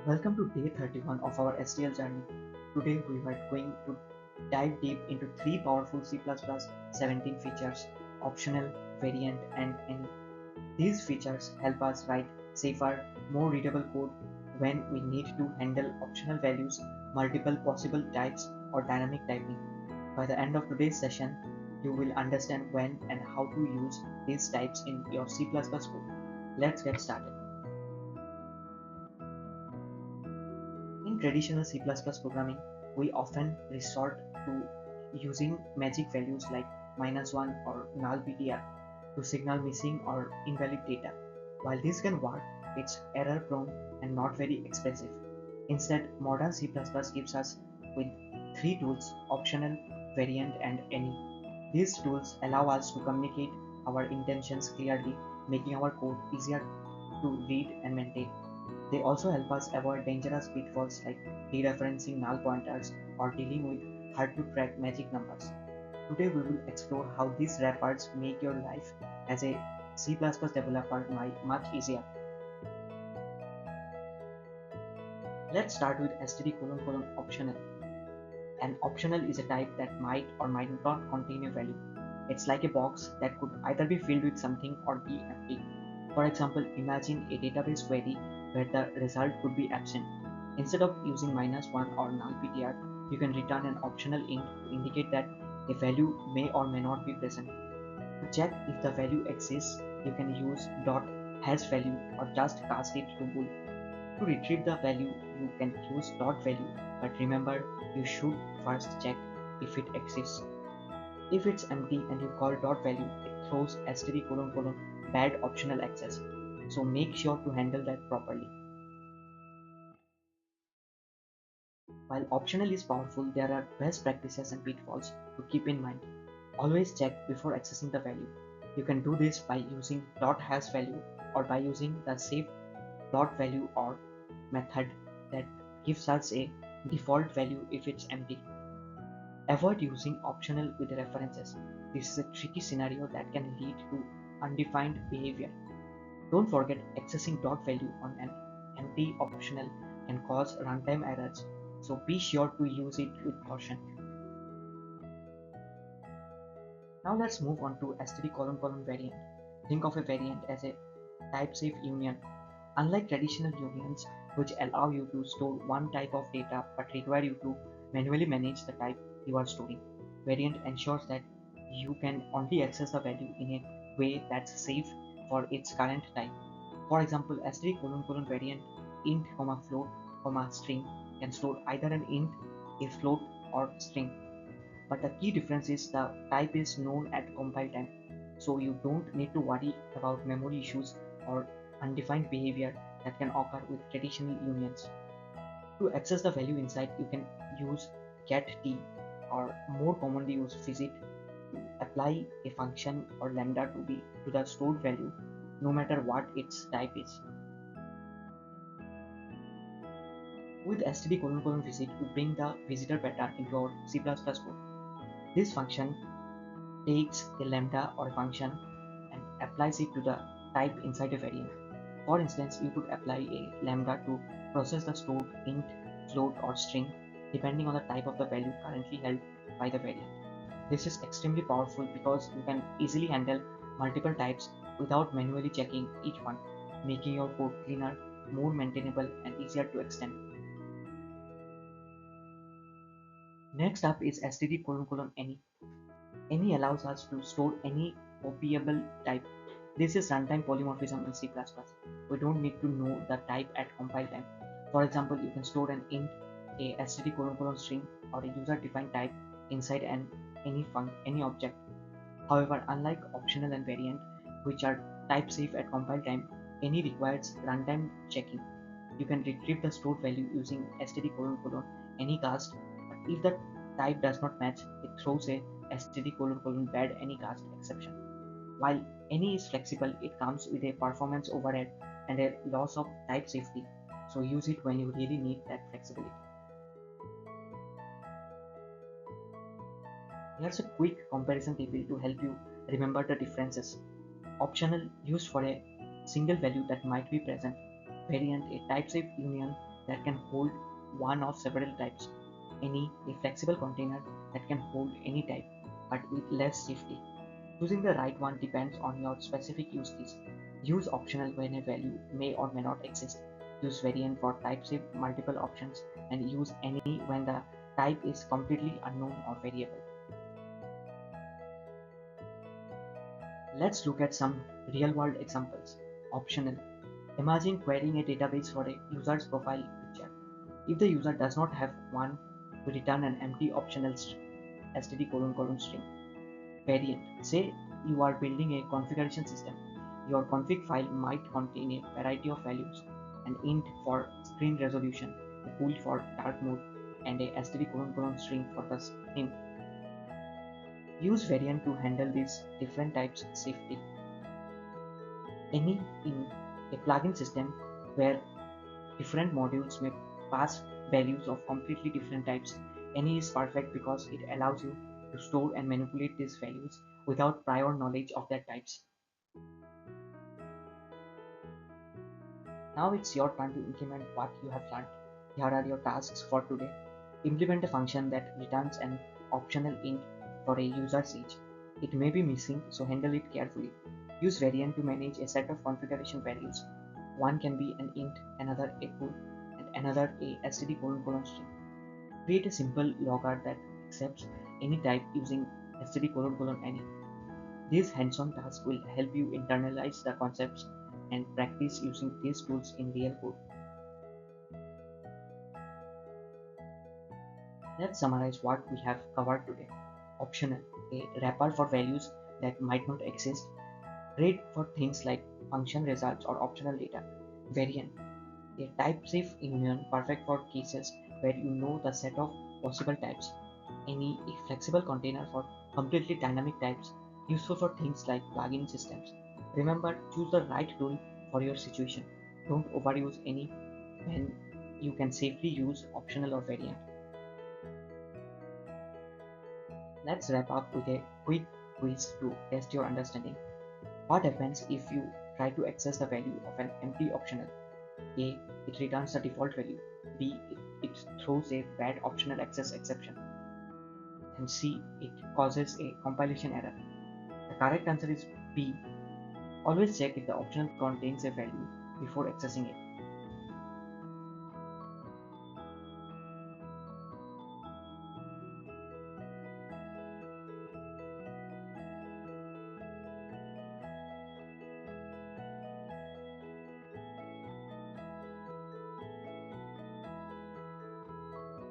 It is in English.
Welcome to day 31 of our STL journey. Today we are going to dive deep into three powerful C++ 17 features: optional, variant, and any. These features help us write safer, more readable code when we need to handle optional values, multiple possible types, or dynamic typing. By the end of today's session, you will understand when and how to use these types in your C++ code. Let's get started. In traditional C++ programming, we often resort to using magic values like -1 or null PTR to signal missing or invalid data. While this can work, it's error prone and not very expressive. Instead, modern C++ gives us with three tools: optional, variant, and any. These tools allow us to communicate our intentions clearly, making our code easier to read and maintain. They also help us avoid dangerous pitfalls like dereferencing null pointers or dealing with hard to track magic numbers. Today we will explore how these wrappers make your life as a C++ developer much easier. Let's start with std::: optional. An optional is a type that might or might not contain a value. It's like a box that could either be filled with something or be empty. For example, imagine a database query where the result could be absent. Instead of using -1 or null PTR, you can return an optional int to indicate that a value may or may not be present. To check if the value exists, you can use .hashValue or just cast it to bool. To retrieve the value, you can use .value, but remember, you should first check if it exists. If it's empty and you call .value, it throws std::: bad optional access. So make sure to handle that properly. While optional is powerful, there are best practices and pitfalls to keep in mind. Always check before accessing the value. You can do this by using .hashValue or by using the save.value or method that gives us a default value if it's empty. Avoid using optional with references. This is a tricky scenario that can lead to undefined behavior. Don't forget, accessing .value on an empty optional can cause runtime errors, so be sure to use it with caution. Now let's move on to std::: variant. Think of a variant as a type-safe union. Unlike traditional unions, which allow you to store one type of data but require you to manually manage the type you are storing, variant ensures that you can only access the value in a way that's safe for its current type. For example, std::: variant int, float, string can store either an int, a float, or string. But the key difference is the type is known at compile time, so you don't need to worry about memory issues or undefined behavior that can occur with traditional unions. To access the value inside, you can use getT or more commonly use visit to apply a function or lambda to the stored value, no matter what its type is. With std::: visit, we bring the visitor pattern into our C++ code. This function takes a lambda or a function and applies it to the type inside a variant. For instance, you could apply a lambda to process the stored int, float, or string depending on the type of the value currently held by the variant. This is extremely powerful because you can easily handle multiple types without manually checking each one, making your code cleaner, more maintainable, and easier to extend. Next up is std::: any. Any allows us to store any copyable type. This is runtime polymorphism in C++. We don't need to know the type at compile time. For example, you can store an int, a std::: string, or a user-defined type inside any object. However, unlike optional and variant, which are type safe at compile time, any requires runtime checking. You can retrieve the stored value using std::: anycast, but if the type does not match, it throws a std::: bad anycast exception. While any is flexible, it comes with a performance overhead and a loss of type safety, so use it when you really need that flexibility. Here's a quick comparison table to help you remember the differences. Optional, used for a single value that might be present. Variant, a type-safe union that can hold one of several types. Any a flexible container that can hold any type but with less safety. Choosing the right one depends on your specific use case. Use optional when a value may or may not exist. Use variant for type safe multiple options and use any when the type is completely unknown or variable. Let's look at some real world examples. Optional. Imagine querying a database for a user's profile picture. If the user does not have one, we return an empty optional std::string. Variant. Say you are building a configuration system. Your config file might contain a variety of values, an int for screen resolution, a pool for dark mode, and a std::string for the theme. Use variant to handle these different types safely. Any in a plugin system where different modules may pass values of completely different types. Any is perfect because it allows you to store and manipulate these values without prior knowledge of their types. Now it's your turn to implement what you have learned. Here are your tasks for today. Implement a function that returns an optional int for a user's age. It may be missing, so handle it carefully. Use variant to manage a set of configuration values. One can be an int, another a pool, and another a std::string. Create a simple logger that accepts any type using std::any. These hands-on tasks will help you internalize the concepts and practice using these tools in real code. Let's summarize what we have covered today. Optional, a wrapper for values that might not exist. Great for things like function results or optional data. Variant, a type-safe union perfect for cases where you know the set of possible types. Any a flexible container for completely dynamic types, useful for things like plugin systems. Remember, choose the right tool for your situation. Don't overuse any when you can safely use optional or variant. Let's wrap up with a quick quiz to test your understanding. What happens if you try to access the value of an empty optional? A. It returns the default value. B. It throws a bad optional access exception. And C. It causes a compilation error. The correct answer is B. Always check if the optional contains a value before accessing it.